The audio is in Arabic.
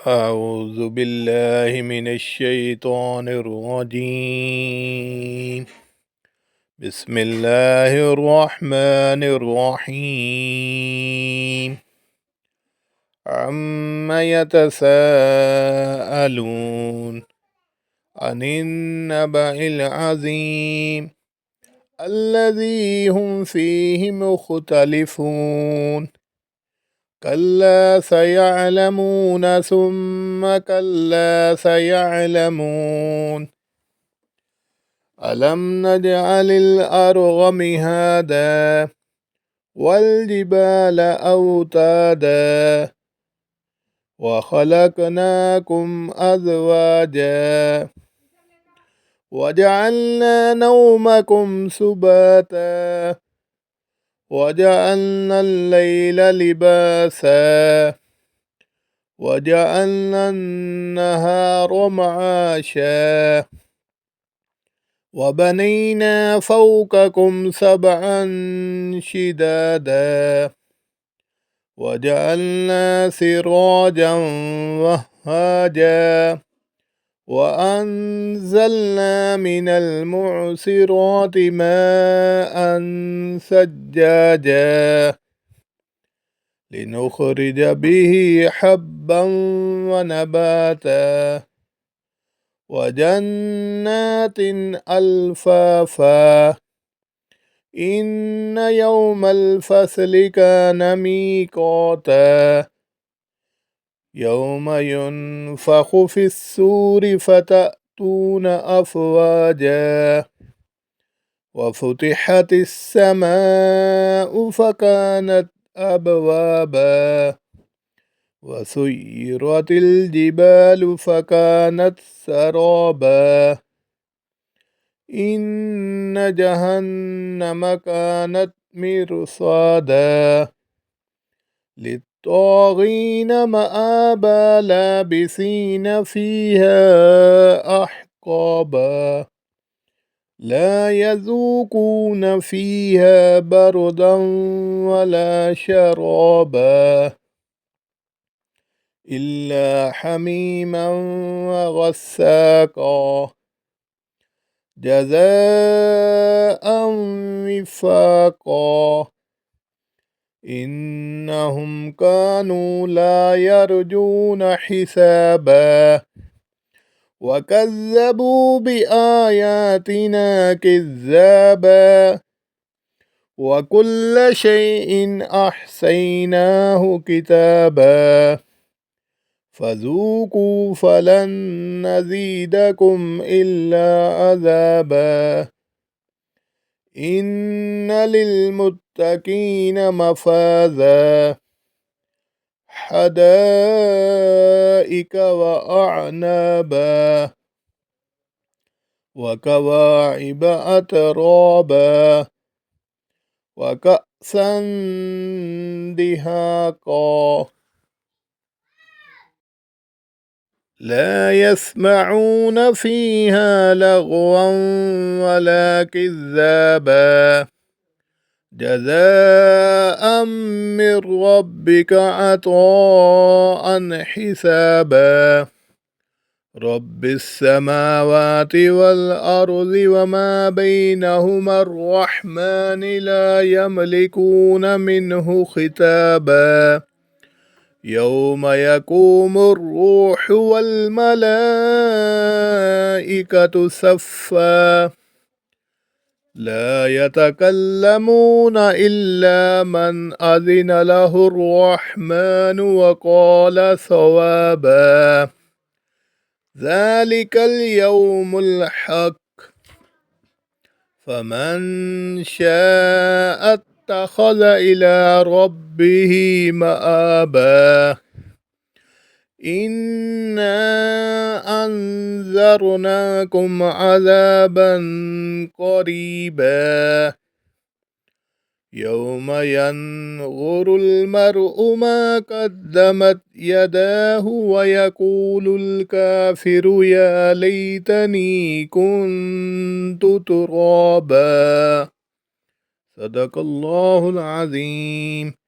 أعوذ بالله من الشيطان الرجيم. بسم الله الرحمن الرحيم. عم يتساءلون عن النبأ العظيم الذي هم فيه مختلفون. كلا سيعلمون ثم كلا سيعلمون. ألم نجعل الأرض مهادا والجبال أوتادا وخلقناكم أزواجا وجعلنا نومكم سباتا وجعلنا الليل لباسا وجعلنا النهار معاشا وبنينا فوقكم سبعا شدادا وجعلنا سراجا وهاجا وأنزلنا من المعصرات ماء ثجاجا لنخرج به حبا ونباتا وجنات ألفافا. إن يوم الفصل كان ميقاتا يوم ينفخ في السور فتأتون أفواجا وفتحت السماء فكانت أبوابا وسيرت الجبال فكانت سرابا. إن جهنم كانت مرصادا للطاغين مآبا لابثين فيها أحقابا لا يذوقون فيها بردا ولا شرابا إلا حميما وغساقا جزاء وفاقا. إنهم كانوا لا يرجون حسابا وكذبوا بآياتنا كذابا وكل شيء أحصيناه كتابا فذوقوا فلن نزيدكم إلا عذابا. إن للمتقين مفازا حدائق وأعنابا وكواعب أترابا وكأسا دهاقا لا يسمعون فيها لغوا ولا كذابا جزاء من ربك عطاء حسابا. رب السماوات والأرض وما بينهما الرحمن لا يملكون منه خطابا. يوم يقوم الروح والملائكة صفا لا يتكلمون إلا من أذن له الرحمن وقال صوابا. ذلك اليوم الحق فمن شاء اتخذ إلى ربه مآبا. إنا أنذرناكم عذابا قريبا يوم ينظر المرء ما قدمت يداه ويقول الكافر يا ليتني كنت ترابا. صدق الله العظيم.